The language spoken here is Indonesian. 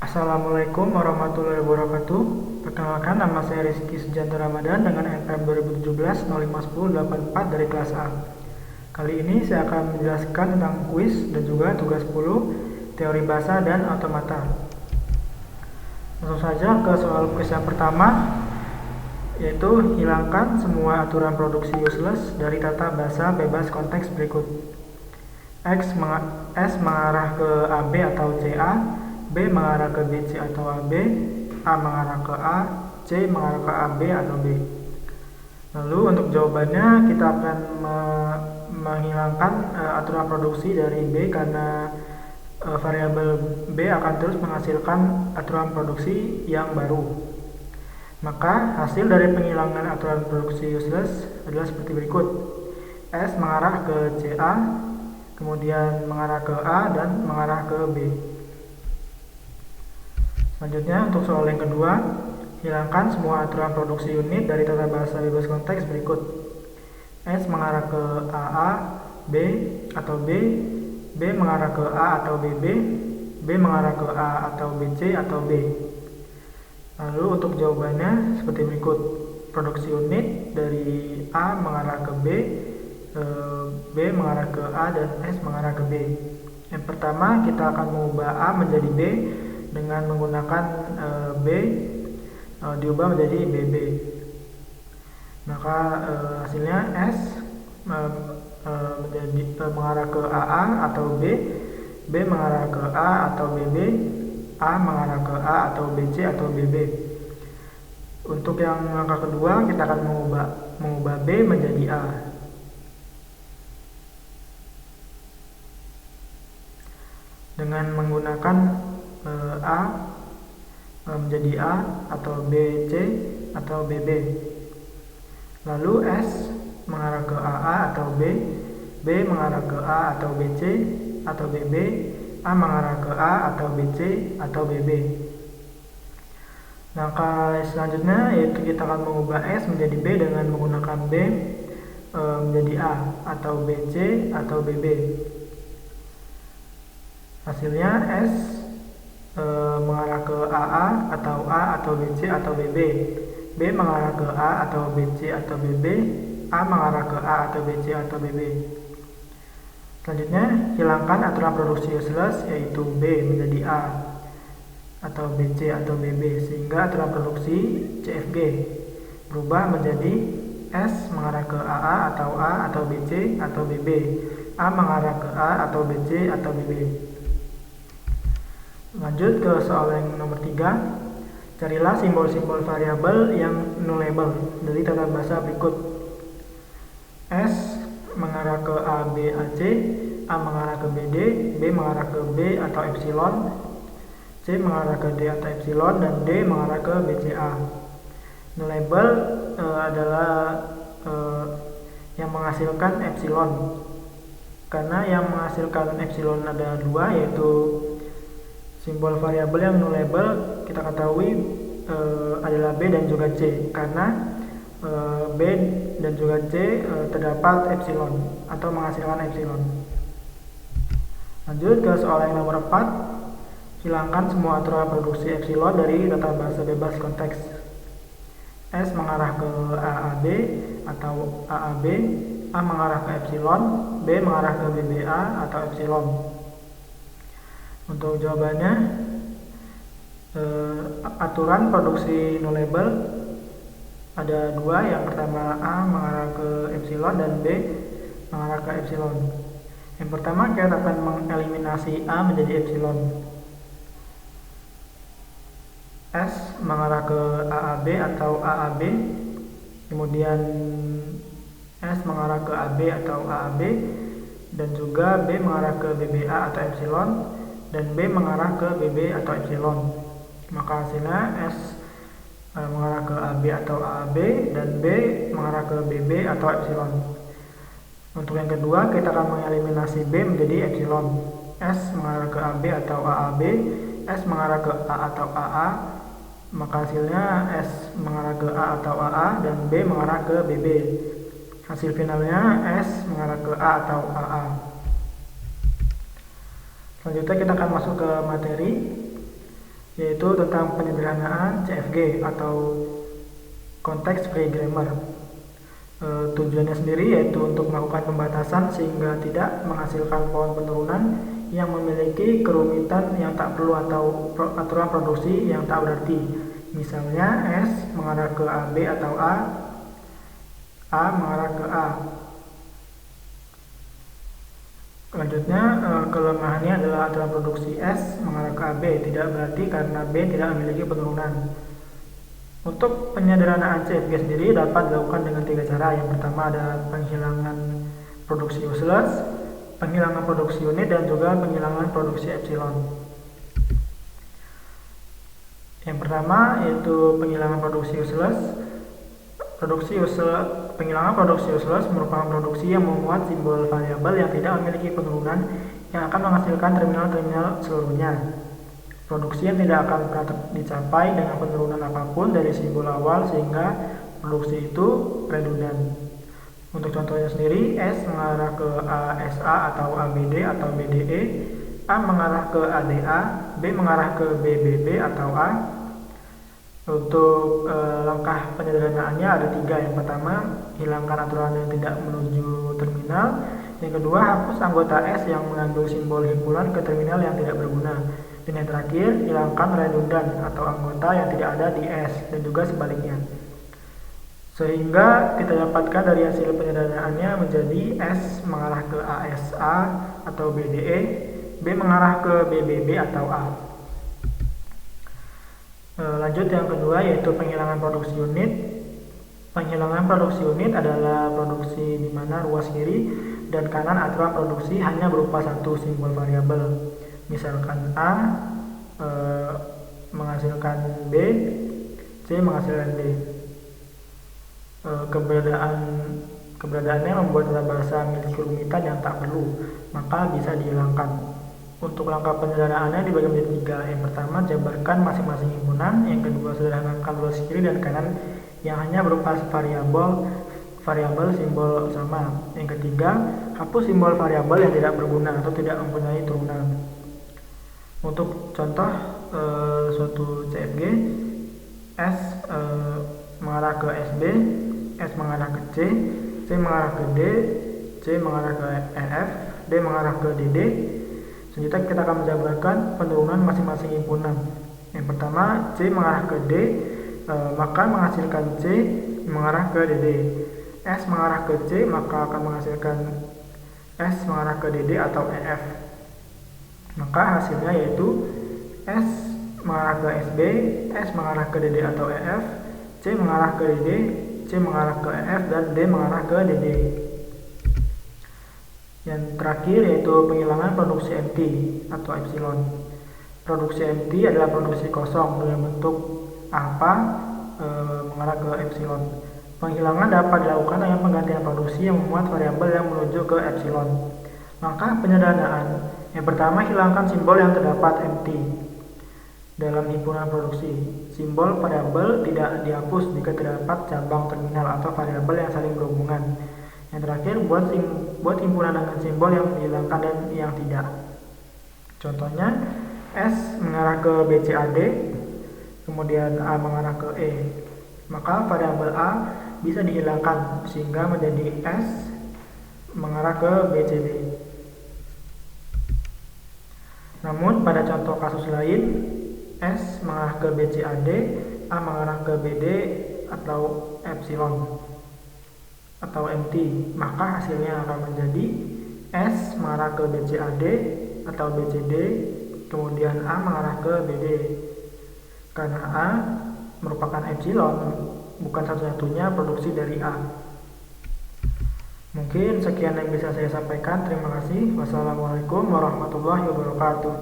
Assalamualaikum warahmatullahi wabarakatuh. Perkenalkan, nama saya Rizky Sujanto Ramadan dengan NPM 2017-051084 dari kelas A. Kali ini saya akan menjelaskan tentang kuis dan juga tugas 10 teori bahasa dan automata. Langsung saja ke soal kuis yang pertama, yaitu hilangkan semua aturan produksi useless dari tata bahasa bebas konteks berikut. S mengarah ke AB atau CA, B mengarah ke BC atau AB, A mengarah ke A, C mengarah ke AB atau B. Lalu untuk jawabannya kita akan menghilangkan aturan produksi dari B karena variabel B akan terus menghasilkan aturan produksi yang baru. Maka hasil dari penghilangan aturan produksi useless adalah seperti berikut. S mengarah ke CA, kemudian mengarah ke A dan mengarah ke B. Selanjutnya untuk soal yang kedua, hilangkan semua aturan produksi unit dari tata bahasa bebas konteks berikut. S mengarah ke AA, B atau B, B mengarah ke A atau BB, B mengarah ke A atau BC atau B. Lalu untuk jawabannya seperti berikut. Produksi unit dari A mengarah ke B, B mengarah ke A dan S mengarah ke B. Yang pertama kita akan mengubah A menjadi B dengan menggunakan B diubah menjadi BB. Maka hasilnya S menjadi mengarah ke AA atau B, B mengarah ke A atau BB, A mengarah ke A atau BC atau BB. Untuk yang langkah kedua kita akan mengubah B menjadi A. Dengan menggunakan A menjadi A atau BC atau BB. Lalu S mengarah ke AA atau B, B mengarah ke A atau BC atau BB, A mengarah ke A atau BC atau BB. Langkah selanjutnya yaitu kita akan mengubah S menjadi B dengan menggunakan B menjadi A atau BC atau BB. Hasilnya S mengarah ke AA atau A atau BC atau BB, B mengarah ke A atau BC atau BB, A mengarah ke A atau BC atau BB. Selanjutnya hilangkan aturan produksi useless yaitu B menjadi A atau BC atau BB sehingga aturan produksi CFG berubah menjadi S mengarah ke AA atau A atau BC atau BB, A mengarah ke A atau BC atau BB. Lanjut ke soal yang nomor 3. Carilah simbol-simbol variabel yang nullable dari tata bahasa berikut. S mengarah ke A, B, A, C, A mengarah ke BD, B mengarah ke B atau epsilon, C mengarah ke D atau epsilon, dan D mengarah ke BCA. Nullable adalah yang menghasilkan epsilon. Karena yang menghasilkan epsilon ada dua, yaitu simbol variabel yang nullable kita ketahui adalah B dan juga C, karena B dan juga C terdapat epsilon atau menghasilkan epsilon. Lanjut ke soal yang nomor 4. Hilangkan semua aturan produksi epsilon dari tata bahasa bebas konteks. S mengarah ke AAB atau AAB, A mengarah ke epsilon, B mengarah ke BBA atau epsilon. Untuk jawabannya, aturan produksi nullable ada dua. Yang pertama A mengarah ke epsilon dan B mengarah ke epsilon. Yang pertama kita akan mengeliminasi A menjadi epsilon. S mengarah ke AAB atau AAB, kemudian S mengarah ke AB atau AAB, dan juga B mengarah ke BBA atau epsilon, dan B mengarah ke BB atau epsilon. Maka hasilnya S mengarah ke AB atau AAB dan B mengarah ke BB atau epsilon. Untuk yang kedua kita akan mengeliminasi B menjadi epsilon. S mengarah ke AB atau AAB, S mengarah ke A atau AA, maka hasilnya S mengarah ke A atau AA dan B mengarah ke BB. Hasil finalnya S mengarah ke A atau AA. Selanjutnya kita akan masuk ke materi, yaitu tentang penyederhanaan CFG atau Context Free Grammar. Tujuannya sendiri yaitu untuk melakukan pembatasan sehingga tidak menghasilkan pohon penurunan yang memiliki kerumitan yang tak perlu atau aturan produksi yang tak berarti. Misalnya S mengarah ke AB atau A mengarah ke A. Selanjutnya, kelemahannya adalah aturan produksi S mengarah ke AB tidak berarti karena B tidak memiliki penurunan. Untuk penyederhanaan CFG sendiri dapat dilakukan dengan 3 cara. Yang pertama ada penghilangan produksi useless, penghilangan produksi unit, dan juga penghilangan produksi epsilon. Yang pertama yaitu penghilangan produksi useless. Penghilangan produksi useless merupakan produksi yang memuat simbol variabel yang tidak memiliki penurunan yang akan menghasilkan terminal-terminal seluruhnya. Produksi yang tidak akan pernah dicapai dengan penurunan apapun dari simbol awal sehingga produksi itu redundan. Untuk contohnya sendiri, S mengarah ke ASA atau ABD atau BDE, A mengarah ke ADA, B mengarah ke BBB atau A. Untuk langkah penyederhanaannya ada 3. Yang pertama, hilangkan aturan yang tidak menuju terminal. Yang kedua, hapus anggota S yang mengandung simbol himpunan ke terminal yang tidak berguna. Dan yang terakhir, hilangkan redundan atau anggota yang tidak ada di S dan juga sebaliknya. Sehingga kita dapatkan dari hasil penyederhanaannya menjadi S mengarah ke ASA atau BDE, B mengarah ke BBB atau A. Lanjut yang kedua yaitu penghilangan produksi unit. Penghilangan produksi unit adalah produksi di mana ruas kiri dan kanan aturan produksi hanya berupa satu simbol variabel. Misalkan A menghasilkan B, C menghasilkan D. Keberadaannya membuat tata bahasa memiliki kerumitan yang tak perlu, maka bisa dihilangkan. Untuk langkah penyederhanaannya dibagi menjadi 3. Yang pertama, jabarkan masing-masing himpunan. Yang kedua, sederhanakan ruas kiri dan kanan yang hanya berupa variabel simbol sama. Yang ketiga, hapus simbol variabel yang tidak berguna atau tidak mempunyai turunan. Untuk contoh suatu CFG, S mengarah ke SB, S mengarah ke C mengarah ke D, C mengarah ke EF, D mengarah ke DD. Selanjutnya kita akan menjabarkan penurunan masing-masing himpunan. Yang pertama, C mengarah ke D, maka menghasilkan C mengarah ke DD. S mengarah ke C, maka akan menghasilkan S mengarah ke DD atau EF. Maka hasilnya yaitu S mengarah ke SB, S mengarah ke DD atau EF, C mengarah ke DD, C mengarah ke EF, dan D mengarah ke DD. Yang terakhir yaitu penghilangan produksi MT atau epsilon. Produksi MT adalah produksi kosong dengan bentuk alpha mengarah ke epsilon. Penghilangan dapat dilakukan dengan penggantian produksi yang memuat variabel yang menuju ke epsilon. Maka penyederhanaan. Yang pertama, hilangkan simbol yang terdapat MT dalam himpunan produksi. Simbol variabel tidak dihapus jika terdapat cabang terminal atau variabel yang saling berhubungan. Yang terakhir, buat himpunan dengan simbol yang dihilangkan dan yang tidak. Contohnya, S mengarah ke BCAD, kemudian A mengarah ke E. Maka variabel A bisa dihilangkan sehingga menjadi S mengarah ke BCD. Namun pada contoh kasus lain, S mengarah ke BCAD, A mengarah ke BD atau epsilon atau MT, maka hasilnya akan menjadi S mengarah ke BCAD atau BCD, kemudian A mengarah ke BD. Karena A merupakan epsilon, bukan satu-satunya produksi dari A. Mungkin sekian yang bisa saya sampaikan. Terima kasih. Wassalamualaikum warahmatullahi wabarakatuh.